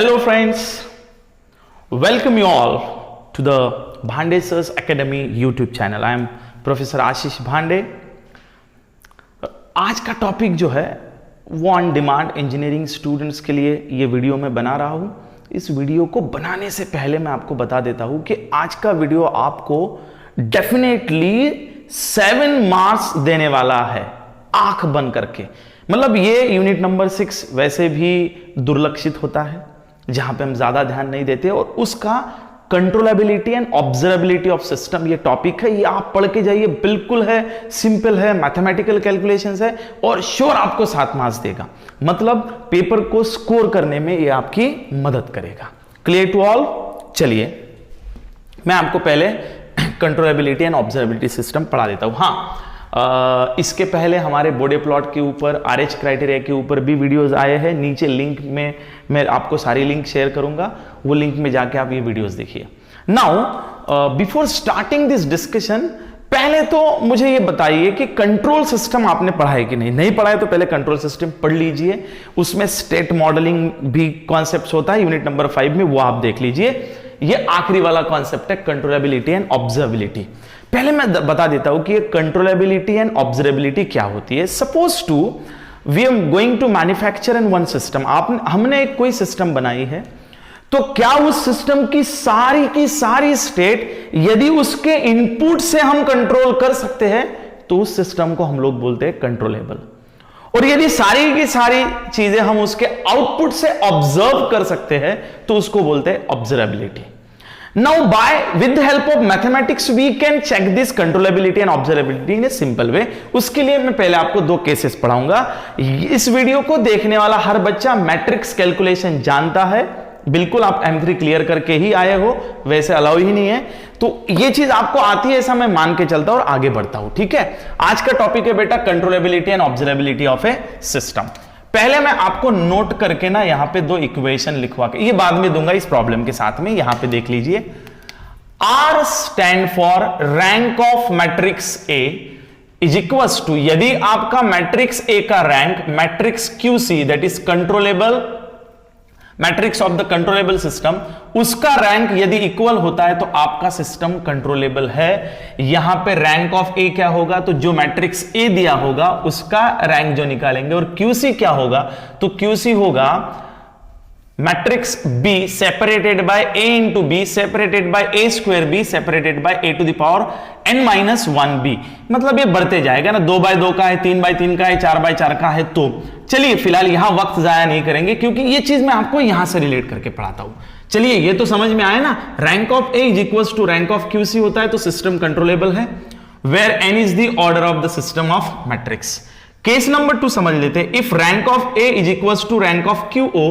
Hello friends, welcome you all to the Bhande Sir's Academy YouTube channel. I am Professor आशीष भांडे. आज का topic जो है वो ऑन डिमांड इंजीनियरिंग स्टूडेंट्स के लिए ये वीडियो मैं बना रहा हूँ. इस वीडियो को बनाने से पहले मैं आपको बता देता हूँ कि आज का वीडियो आपको डेफिनेटली 7 मार्क्स देने वाला है, आंख बंद करके. मतलब ये यूनिट नंबर 6 वैसे भी दुर्लक्षित होता है, जहां पे हम ज्यादा ध्यान नहीं देते, और उसका controllability and observability of system ये टॉपिक है. ये आप पढ़ के जाइए, बिल्कुल है, सिंपल है, मैथमेटिकल कैलकुलेशंस है और श्योर आपको 7 मार्क्स देगा. मतलब पेपर को स्कोर करने में ये आपकी मदद करेगा. Clear to all? चलिए मैं आपको पहले कंट्रोलेबिलिटी एंड ऑब्जर्वेबिलिटी सिस्टम पढ़ा देता हूं. हाँ, इसके पहले हमारे बोडे प्लॉट के ऊपर, आरएच क्राइटेरिया के ऊपर भी वीडियोस आए हैं. नीचे लिंक में मैं आपको सारी लिंक शेयर करूंगा, वो लिंक में जाके आप ये वीडियोस देखिए. Now before starting this discussion, पहले तो मुझे ये बताइए कि कंट्रोल सिस्टम आपने पढ़ा है कि नहीं. नहीं पढ़ा है तो पहले कंट्रोल सिस्टम पढ़ लीजिए. उसमें स्टेट मॉडलिंग भी कॉन्सेप्ट होता है यूनिट नंबर 5 में, वो आप देख लीजिए. ये आखिरी वाला कॉन्सेप्ट है कंट्रोलेबिलिटी एंड ऑब्जर्वेबिलिटी. पहले मैं बता देता हूं कि ये कंट्रोलेबिलिटी एंड ऑब्जर्वेबिलिटी क्या होती है. Suppose to we are going to manufacture in one system. हमने एक कोई सिस्टम बनाई है, तो क्या उस सिस्टम की सारी स्टेट यदि उसके इनपुट से हम कंट्रोल कर सकते हैं तो उस सिस्टम को हम लोग बोलते हैं कंट्रोलेबल. और यदि सारी की सारी चीजें हम उसके आउटपुट से ऑब्जर्व कर सकते हैं तो उसको बोलते हैं observability. Now with the help of mathematics we can check this controllability and observability in a simple way. उसके लिए मैं पहले आपको 2 केसेस पढ़ाऊंगा. इस वीडियो को देखने वाला हर बच्चा मैट्रिक्स कैलकुलेशन जानता है, बिल्कुल आप M3 क्लियर करके ही आए हो, वैसे अलाउ ही नहीं है. तो ये चीज आपको आती है ऐसा मैं मान के चलता हूं और आगे बढ़ता हूं. ठीक है, आज का टॉपिक है बेटा controllability and observability of A system. पहले मैं आपको नोट करके ना यहां पे 2 इक्वेशन लिखवा के, ये बाद में दूंगा इस प्रॉब्लम के साथ में. यहां पे देख लीजिए, R stand for rank of matrix A is equals to, यदि आपका मैट्रिक्स A का rank matrix QC that is controllable matrix of the controllable system, उसका रैंक यदि इक्वल होता है तो आपका सिस्टम कंट्रोलेबल है. यहां पे रैंक ऑफ ए क्या होगा, तो जो मैट्रिक्स ए दिया होगा उसका रैंक जो निकालेंगे. और क्यूसी क्या होगा, तो क्यूसी होगा matrix B separated by A into B separated by A square B separated by A to the power n-1b. मतलब ये बढ़ते जाएगा ना, 2/2 का है, 3/3 का है, 4/4 का है. तो चलिए फिलहाल यहां वक्त जाया नहीं करेंगे क्योंकि ये चीज मैं आपको यहां से रिलेट करके पढ़ाता हूं. चलिए ये तो समझ में आया ना, rank of A is equals to rank of QC होता है तो सिस्टम कंट्रोलेबल है, where n is the order of the system of matrix. Case number 2 समझ लेते हैं. If rank of A is equals to rank of QO,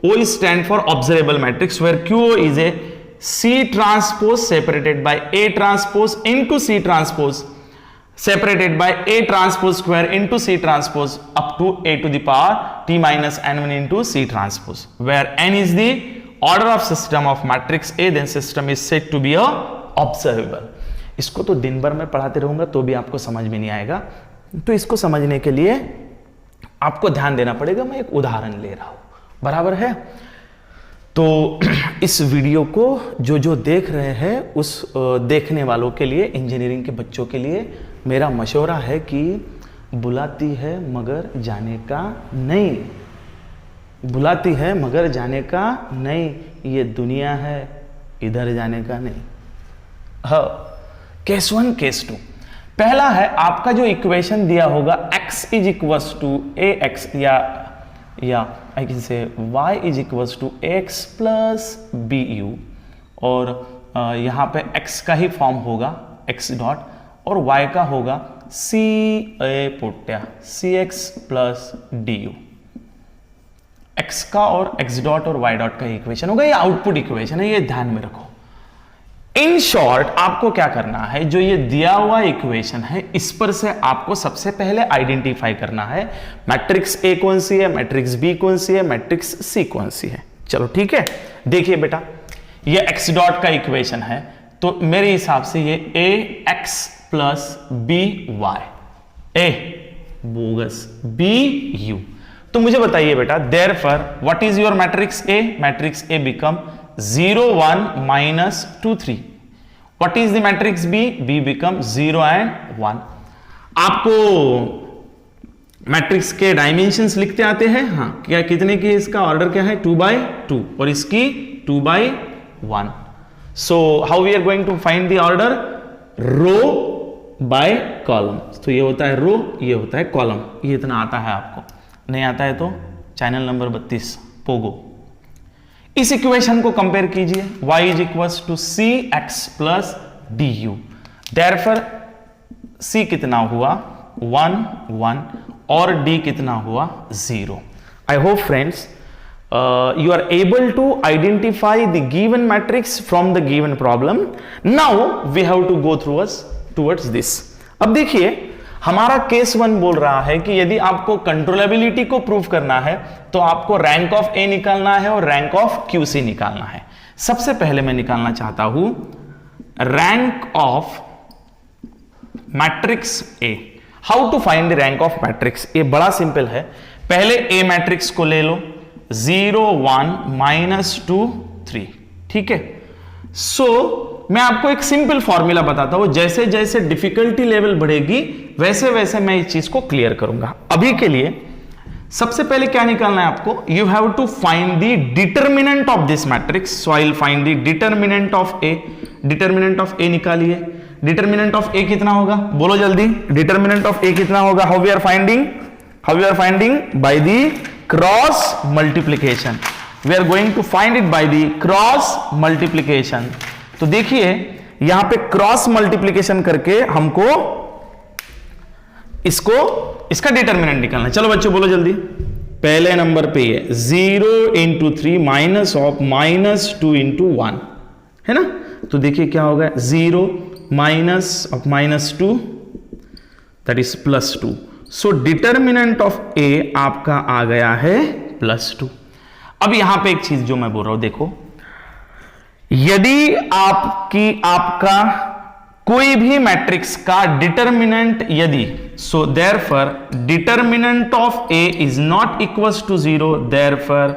O is stand for observable matrix where QO is a C transpose separated by A transpose into C transpose separated by A transpose square into C transpose up to A to the power T minus N1 into C transpose, where N is the order of system of matrix A, then system is said to be a observable. इसको तो दिन भर में पढ़ाते रहूंगा तो भी आपको समझ में नहीं आएगा, तो इसको समझने के लिए आपको ध्यान देना पड़ेगा. मैं एक उदाहरण ले रहा हूं, बराबर है. तो इस वीडियो को जो देख रहे हैं उस देखने वालों के लिए, इंजीनियरिंग के बच्चों के लिए मेरा मशवरा है कि बुलाती है मगर जाने का नहीं, बुलाती है मगर जाने का नहीं, ये दुनिया है इधर जाने का नहीं. हाँ, केस 1 केस 2. पहला है आपका जो इक्वेशन दिया होगा x is equals to ax या I can say y is equals to ax plus bu, और यहां पे x का ही फॉर्म होगा x डॉट और y का होगा cx plus du. x का और x डॉट और y डॉट का इक्वेशन होगा. ये आउटपुट इक्वेशन है, ये ध्यान में रखो. इन शॉर्ट आपको क्या करना है, जो ये दिया हुआ इक्वेशन है इस पर से आपको सबसे पहले आइडेंटिफाई करना है मैट्रिक्स ए कौन सी है, मैट्रिक्स बी कौन सी है, मैट्रिक्स सी कौन सी है. चलो ठीक है, देखिए बेटा ये x डॉट का इक्वेशन है, तो मेरे हिसाब से ये ax प्लस by, ए बोगस bu, तो मुझे बताइए बेटा, therefore what is your matrix A? Matrix A become 0 1 minus 2 3. What is the matrix B? B become 0 and 1. आपको मैट्रिक्स के डायमेंशंस लिखते आते हैं? हाँ. क्या कितने की? इसका ऑर्डर क्या है? 2/2 और इसकी 2/1. So how we are going to find the order? Row by column. तो ये होता है रो, ये होता है कॉलम. ये इतना आता है आपको. नहीं आता है तो चैनल नंबर 32 पोगो. इस इक्वेशन को कंपेयर कीजिए. y is equals to C X plus D U. Therefore c कितना हुआ? 1 1 और d कितना हुआ? 0. I hope friends you are able to identify the given matrix from the given problem. Now we have to go towards this. अब देखिए, हमारा case 1 बोल रहा है कि यदि आपको कंट्रोलेबिलिटी को प्रूव करना है तो आपको रैंक ऑफ ए निकालना है और रैंक ऑफ क्यूसी निकालना है. सबसे पहले मैं निकालना चाहता हूं rank of matrix A. How to find the rank of matrix A? बड़ा सिंपल है. पहले ए मैट्रिक्स को ले लो. 0 1 माइनस 2 3. ठीक है. सो मैं आपको एक सिंपल फॉर्मूला बताता हूं. जैसे जैसे डिफिकल्टी लेवल बढ़ेगी वैसे वैसे मैं इस चीज को क्लियर करूंगा. अभी के लिए सबसे पहले क्या निकालना है आपको? You have to find the determinant of this matrix. So I will find the determinant of A. Determinant of A निकालिए. डिटर्मिनेंट ऑफ ए कितना होगा? बोलो जल्दी. डिटर्मिनेंट ऑफ ए कितना होगा? How we are finding? By the cross multiplication. We are going to find it by the cross multiplication. तो देखिए यहां पे क्रॉस मल्टीप्लीकेशन करके हमको इसका डिटर्मिनेंट निकालना है. चलो बच्चों बोलो जल्दी. पहले नंबर पे है 0 into 3 माइनस ऑफ -2 into 1 है ना. तो देखिए क्या होगा? 0 minus of -2 that is +2. So determinant of A आपका आ गया है +2. अब यहां पे एक चीज जो मैं बोल रहा हूं, देखो, यदि आपका कोई भी मैट्रिक्स का डिटर्मिनेंट यदि therefore determinant of A is not equals to 0, therefore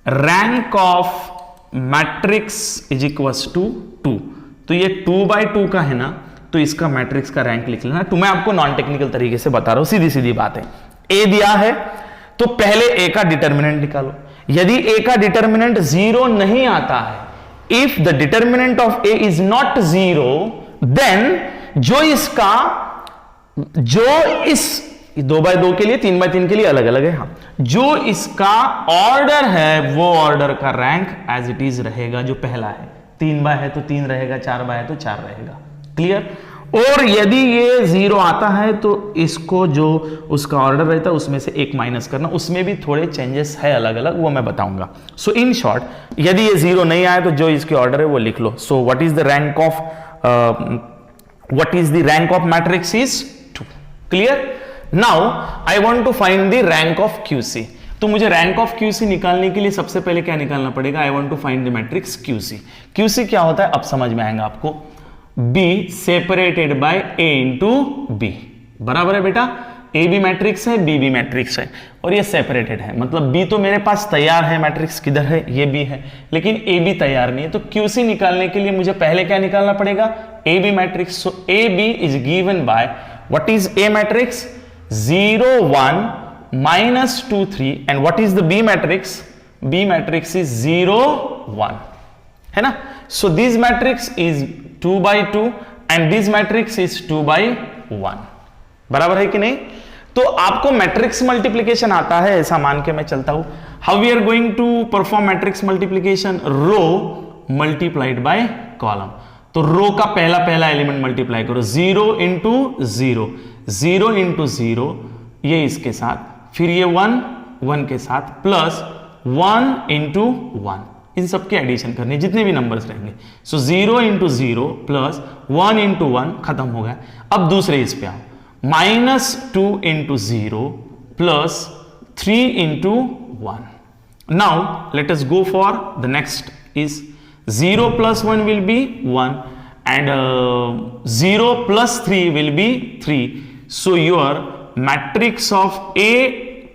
rank of matrix is equals to 2. तो ये 2/2 का है ना, तो इसका मैट्रिक्स का रैंक लिख लेना. तो मैं आपको नॉन टेक्निकल तरीके से बता रहा हूं, सीधी सीधी बात है. ए दिया है तो पहले ए का डिटर्मिनेंट निकालो. यदि ए का डिटर्मिनेंट 0 नहीं आता है, if the determinant of A is not 0, then जो इस 2/2 के लिए 3/3 के लिए अलग अलग है. हाँ, जो इसका ऑर्डर है वो ऑर्डर का रैंक एज इट इज रहेगा. जो पहला है 3/2 है तो 3 रहेगा, 4/2 है तो 4 रहेगा. क्लियर. और यदि ये 0 आता है तो इसको जो उसका ऑर्डर रहता है उसमें से 1 माइनस करना. उसमें भी थोड़े चेंजेस है अलग अलग, वो मैं बताऊंगा. सो इन शॉर्ट, यदि ये 0 नहीं आया तो जो इसके ऑर्डर है वो लिख लो. So what is the rank of matrix is 2. Clear. Now I want to find the rank of QC. तो मुझे रैंक ऑफ क्यूसी निकालने के लिए सबसे पहले क्या निकालना पड़ेगा? I want to find the matrix QC. QC क्या होता है अब समझ में आएगा आपको. B separated by A into B. बराबर है बेटा. A भी मैट्रिक्स है, B भी मैट्रिक्स है और ये सेपरेटेड है. मतलब B तो मेरे पास तैयार है, मैट्रिक्स किधर है? ये B है, लेकिन A भी तैयार नहीं है. तो QC निकालने के लिए मुझे पहले क्या निकालना पड़ेगा? A B matrix. So A B is given by what is A matrix? 0 1 -2 3. And what is the B matrix? B matrix is 0 1 है ना. So this matrix is 2/2 and this matrix is 2/1. बराबर है कि नहीं? तो आपको मैट्रिक्स मल्टीप्लीकेशन आता है ऐसा मान के मैं चलता हूं. How we are going to perform matrix multiplication? Row multiplied by column. तो रो का पहला एलिमेंट मल्टीप्लाई करो. 0 into 0, 0 into 0 ये इसके साथ, फिर ये 1 के साथ, प्लस 1 into 1. इन सबके एडिशन करने जितने भी नंबर्स रहेंगे. सो 0 into 0 प्लस 1 into 1 खत्म हो गया. अब दूसरे इस पे आओ. -2 into 0 plus 3 into 1. Now let us go for the next. Is 0 plus 1 will be 1 and 0 plus 3 will be 3. So your matrix of A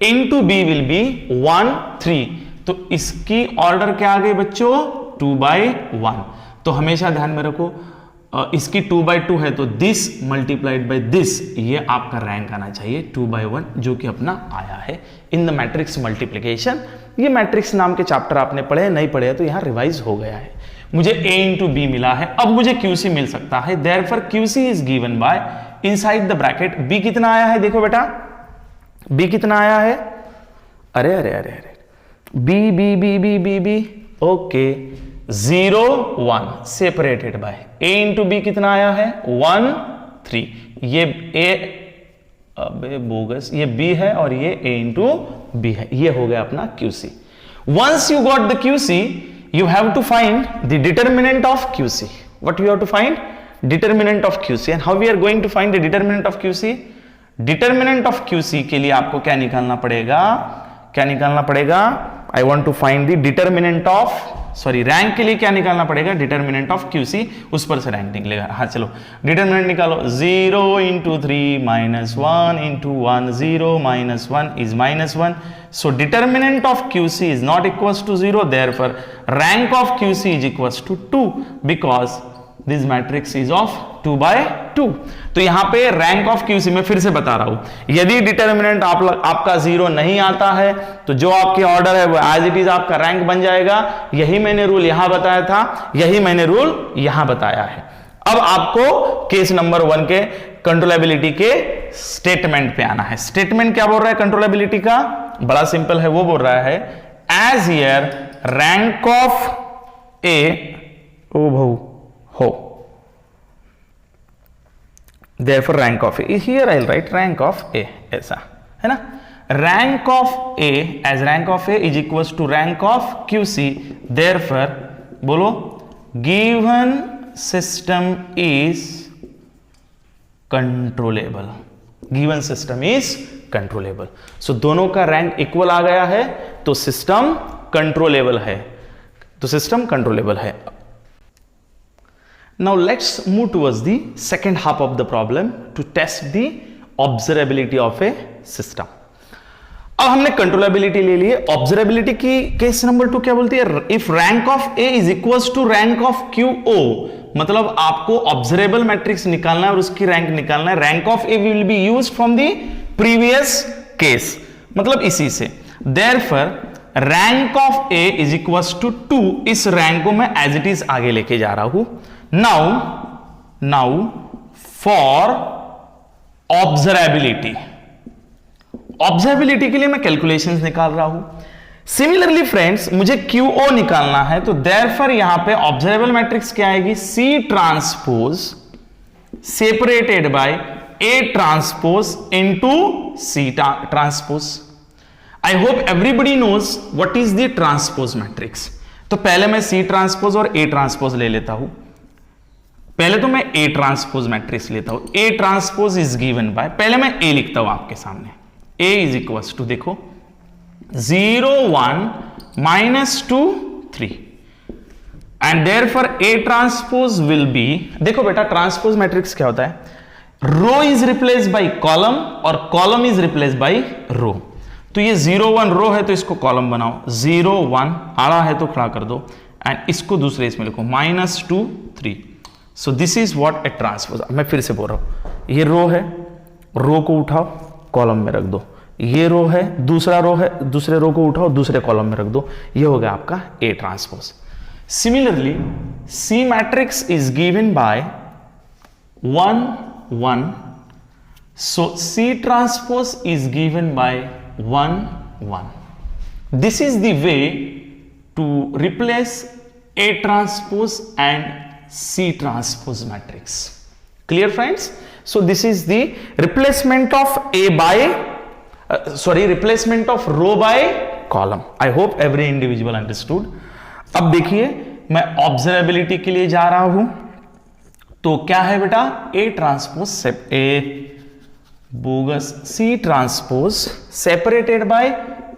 into b will be 1 3, तो इसकी ऑर्डर क्या आ गई बच्चों 2/1। तो हमेशा ध्यान में रखो इसकी 2/2 है तो दिस मल्टीप्लाइड बाय दिस, ये आपका रैंक आना चाहिए 2/1, जो कि अपना आया है इन द मैट्रिक्स मल्टीप्लिकेशन। ये मैट्रिक्स नाम के चैप्टर आपने पढ़े, नहीं पढ़े तो यहां रिवाइज हो गया है। मुझे a इंटू बी मिला है, अब मुझे QC मिल सकता है। Therefore QC is given bye inside the bracket b कितना आया है, देखो बेटा b कितना आया है, अरे अरे अरे अरे b b b b b b okay 0 1 separated by a into B कितना आया है 1 3, ये a अबे बोगस, ये b है और ये a इंटू बी है, ये हो गया अपना QC। Once you got the QC you have to find the determinant of QC. What you have to find? Determinant of QC. And how we are going to find the determinant of QC? Determinant of QC के लिए आपको क्या निकालना पड़ेगा, क्या निकालना पड़ेगा? I want to find the determinant of, sorry rank के लिए क्या निकालना पड़ेगा, डिटर्मिनेंट ऑफ QC, उस पर से रैंक निकलेगा। हाँ चलो डिटर्मिनेंट निकालो, 0 into 3 minus 1 into 1, 0 minus 1 is minus 1, so determinant of QC is not equals to 0, therefore rank of QC is equals to 2 because this matrix is of 2/2। तो यहां पे रैंक ऑफ QC में फिर से बता रहा हूं, यदि डिटर्मिनेंट आपका 0 नहीं आता है तो जो आपके ऑर्डर है वो एज इट इज आपका रैंक बन जाएगा। यही मैंने रूल यहां बताया था, यही मैंने रूल यहां बताया है। अब आपको केस नंबर 1 के कंट्रोलेबिलिटी के स्टेटमेंट पे आना है। स्टेटमेंट क्या बोल रहा है कंट्रोलेबिलिटी का, बड़ा सिंपल है, वो बोल रहा है एज हियर रैंक ऑफ ए ओ भाऊ हो, therefore rank of A, here I'll write rank of A, ऐसा है ना। rank of A as rank of A is equals to rank of QC, therefore बोलो given system is controllable, given system is controllable। so दोनों का rank equal आ गया है तो system controllable है, तो सिस्टम कंट्रोलेबल है। Now let's move towards the second half of the problem to test the observability of a system। अब हमने कंट्रोलेबिलिटी ले ली है, ऑब्जर्वेबिलिटी की केस नंबर 2 क्या बोलती है, if rank of A is equals to rank of QO, मतलब आपको ऑब्जर्वेबल मैट्रिक्स निकालना है और उसकी रैंक निकालना है। Rank of A will be used from the previous case, मतलब इसी से। Therefore rank of A is equals to 2, इस रैंक को मैं एज इट इज आगे लेके जा रहा हूं। Now for observability, ऑब्जर्वेबिलिटी के लिए मैं कैलकुलेशंस निकाल रहा हूं। सिमिलरली फ्रेंड्स मुझे QO निकालना है, तो देयरफॉर यहां पे ऑब्जर्वेबल मैट्रिक्स क्या आएगी, C transpose separated by A transpose into C transpose. I hope everybody knows what is the transpose matrix. तो पहले मैं C ट्रांसपोज और A ट्रांसपोज ले लेता हूं। पहले तो मैं A ट्रांसपोज मैट्रिक्स लेता हूं, A transpose is given bye, पहले मैं A लिखता हूं आपके सामने, A इज इक्वल्स टू देखो 0 1 minus 2 3 and therefore A transpose will be, देखो बेटा ट्रांसपोज मैट्रिक्स क्या होता है, रो इज रिप्लेस बाय कॉलम और कॉलम इज रिप्लेस बाय रो। तो ये 0 1 रो है तो इसको कॉलम बनाओ, 0 1 आड़ा है तो खड़ा कर दो एंड इसको दूसरे इसमें लिखो -2 3। So this is what A transpose. मैं फिर से बोल रहा हूं, ये रो है, रो को उठाओ कॉलम में रख दो, ये रो है, दूसरा रो है, दूसरे रो को उठाओ दूसरे कॉलम में रख दो, ये हो गया आपका A transpose. Similarly C matrix is given by 1 1, so C transpose is given by 1 1। This is the way to replace A transpose and C transpose matrix। Clear friends? So this is the replacement of A by replacement of row by column। I hope every individual understood। अब देखिए मैं observability के लिए जा रहा हूं, तो क्या है बेटा A transpose A bogus C transpose separated by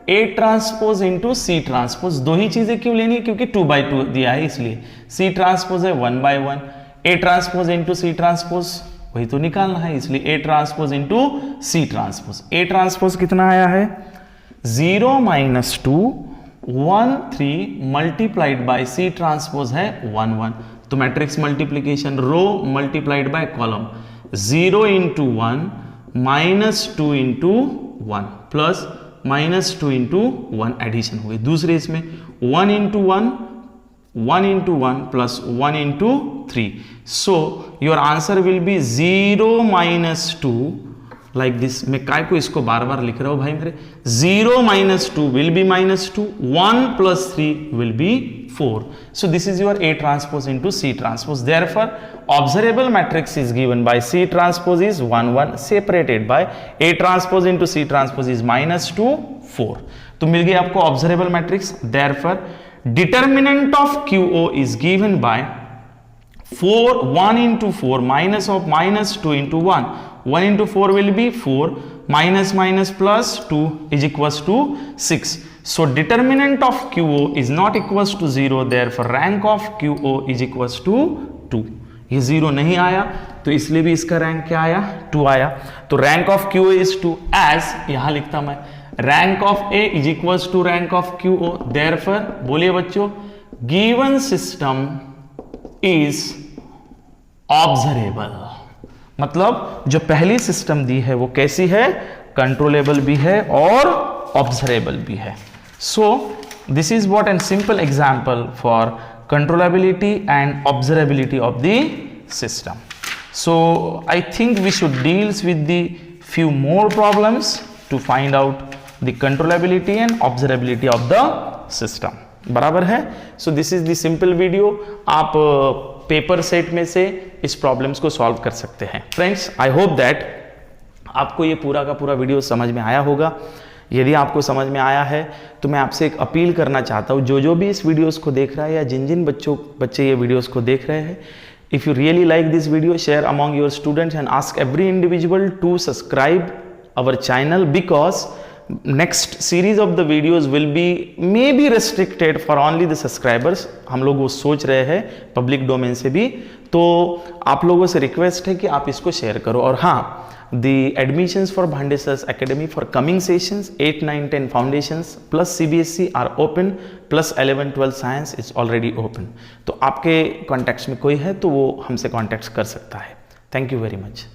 A transpose into C transpose. दो ही चीजें क्यों लेनी है, क्योंकि 2/2 दिया है इसलिए। C ट्रांसपोज है 1/1, A transpose into C transpose वही तो निकालना है, इसलिए A transpose into C transpose. A transpose कितना आया है 0 minus 2 1 3 multiplied by C transpose है 1 1, तो matrix multiplication row multiplied by column 0 into 1 minus 2 into 1 plus minus 2 into 1 addition हो गई। दूसरे इसमें 1 into 1 plus 1 into 3, so your answer will be 0 minus 2 like this. मैं काय को इसको बार बार लिख रहा हूं भाई मेरे, 0 minus 2 will be minus 2, 1 plus 3 will be 4. So this is your A transpose into C transpose. Therefore, observable matrix is given by C transpose is 1 1 separated by A transpose into C transpose is minus 2 4. तो मिल गया आपको observable matrix. Therefore, determinant of QO is given by 1 into 4 minus of minus 2 into 1. 1 into 4 will be 4 minus plus 2 is equals to 6. So determinant of QO is not equals to 0, therefore rank of QO is equals to 2. ये 0 नहीं आया तो इसलिए भी इसका rank क्या आया, 2 आया। तो rank of QO is 2 as यहां लिखता मैं rank of A is equals to rank of QO, therefore बोलिए बच्चों given system is observable। मतलब जो पहली सिस्टम दी है वो कैसी है, कंट्रोलेबल भी है और ऑब्जर्वेबल भी है। So this is what a simple example for controllability and observability of the system. So I think we should deal with the few more problems to find out the controllability and observability of the system. बराबर है? So this is the simple video. आप paper set में से इस problems को solve कर सकते हैं। फ्रेंड्स, आई होप दैट आपको ये पूरा का पूरा वीडियो समझ में आया होगा। यदि आपको समझ में आया है तो मैं आपसे एक अपील करना चाहता हूँ, जो भी इस वीडियोस को देख रहा है या जिन बच्चे ये वीडियोस को देख रहे हैं, if you really like this video, share among your students and ask every individual to subscribe our channel, because next series of the videos will be may be restricted for only the subscribers. हम लोग वो सोच रहे हैं public domain से भी, तो आप लोगों से रिक्वेस्ट है कि आप इसको शेयर करो। और हाँ, the admissions for Bhande Sir's Academy for coming sessions 8, 9, 10 foundations plus CBSE are open, plus 11, 12 science is already open. तो आपके कॉन्टैक्ट्स में कोई है तो वो हमसे कॉन्टैक्ट कर सकता है। Thank you very much.